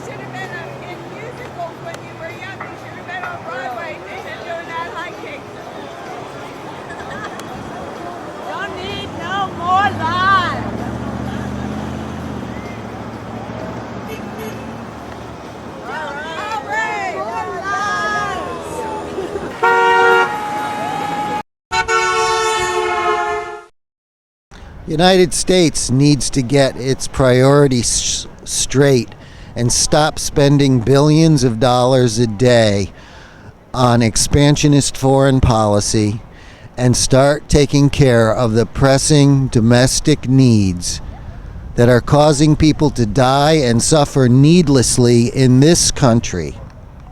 should have been in musicals when you were young. You should have been on Broadway. They should doing that high kick. Don't need no more lies. United States needs to get its priorities straight and stop spending billions of dollars a day on expansionist foreign policy and start taking care of the pressing domestic needs that are causing people to die and suffer needlessly in this country.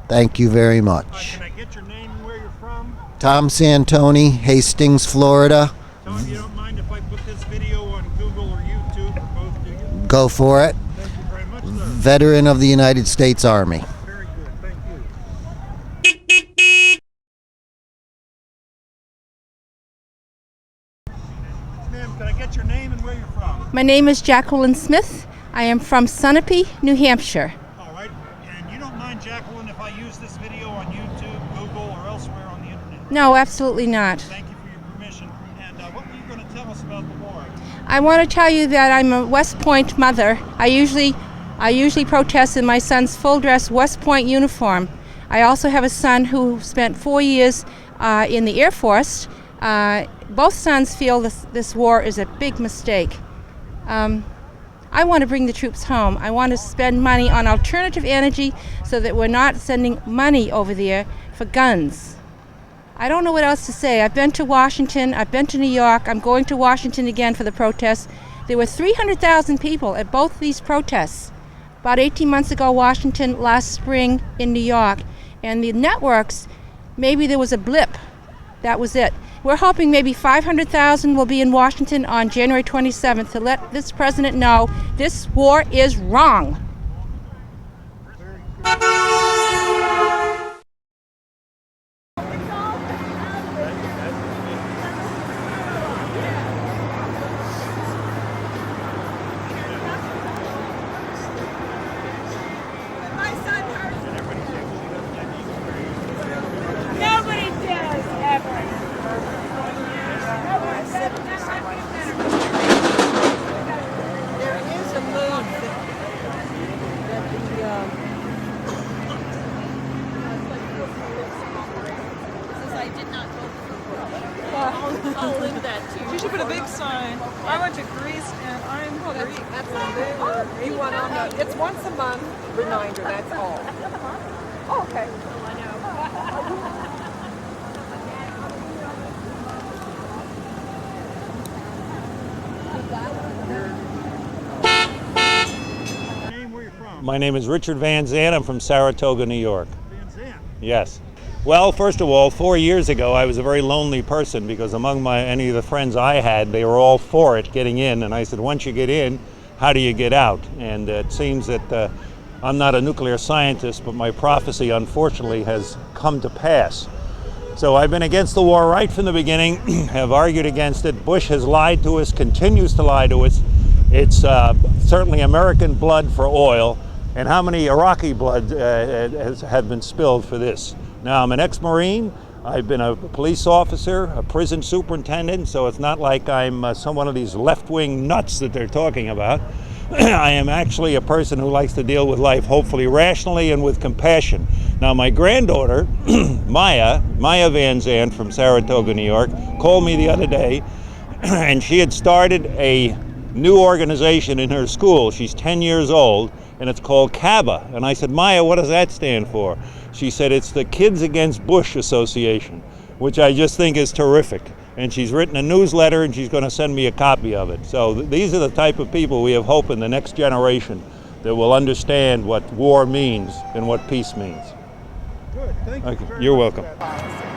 Thank you very much. Can I get your name and where you're from? Tom Santoni, Hastings, Florida. Tom, you don't mind if I put this video on Google or YouTube or both, do you? Go for it. Thank you very much, sir. Veteran of the United States Army. Very good, thank you. Ma'am, can I get your name and where you're from? My name is Jacqueline Smith. I am from Sunapee, New Hampshire. All right, and you don't mind, Jacqueline, if I use this video on YouTube, Google, or elsewhere on the internet? No, absolutely not. Thank you for your permission. And what were you going to tell us about the war? I want to tell you that I'm a West Point mother. I usually protest in my son's full dress West Point uniform. I also have a son who spent 4 years in the Air Force. Both sons feel this war is a big mistake. I want to bring the troops home. I want to spend money on alternative energy so that we're not sending money over there for guns. I don't know what else to say. I've been to Washington, I've been to New York, I'm going to Washington again for the protests. There were 300,000 people at both these protests. About 18 months ago, Washington, last spring in New York. And the networks, maybe there was a blip. That was it. We're hoping maybe 500,000 will be in Washington on January 27th to let this president know this war is wrong. Nobody does ever. There is a mood that Says I did not vote for I'll link that too. You should put a big sign. I went to Greece and I'm Greek. That's a big, you want on the, it's once a month reminder, that's all. Oh, okay. Name, where you're from? My name is Richard Van Zandt. I'm from Saratoga, New York. Van Zandt. Yes. Well, first of all, 4 years ago, I was a very lonely person because among any of the friends I had, they were all for it, getting in. And I said, once you get in, how do you get out? And it seems that I'm not a nuclear scientist, but my prophecy, unfortunately, has come to pass. So I've been against the war right from the beginning, have argued against it. Bush has lied to us, continues to lie to us. It's certainly American blood for oil. And how many Iraqi blood have been spilled for this? Now, I'm an ex-Marine. I've been a police officer, a prison superintendent, so it's not like I'm some one of these left-wing nuts that they're talking about. I am actually a person who likes to deal with life, hopefully rationally and with compassion. Now, my granddaughter, Maya Van Zandt from Saratoga, New York, called me the other day, and she had started a new organization in her school. She's 10 years old, and it's called CABA. And I said, Maya, what does that stand for? She said, it's the Kids Against Bush Association, which I just think is terrific. And she's written a newsletter, and she's going to send me a copy of it. So these are the type of people we have hope in the next generation that will understand what war means and what peace means. Good, thank you. You're welcome. For that.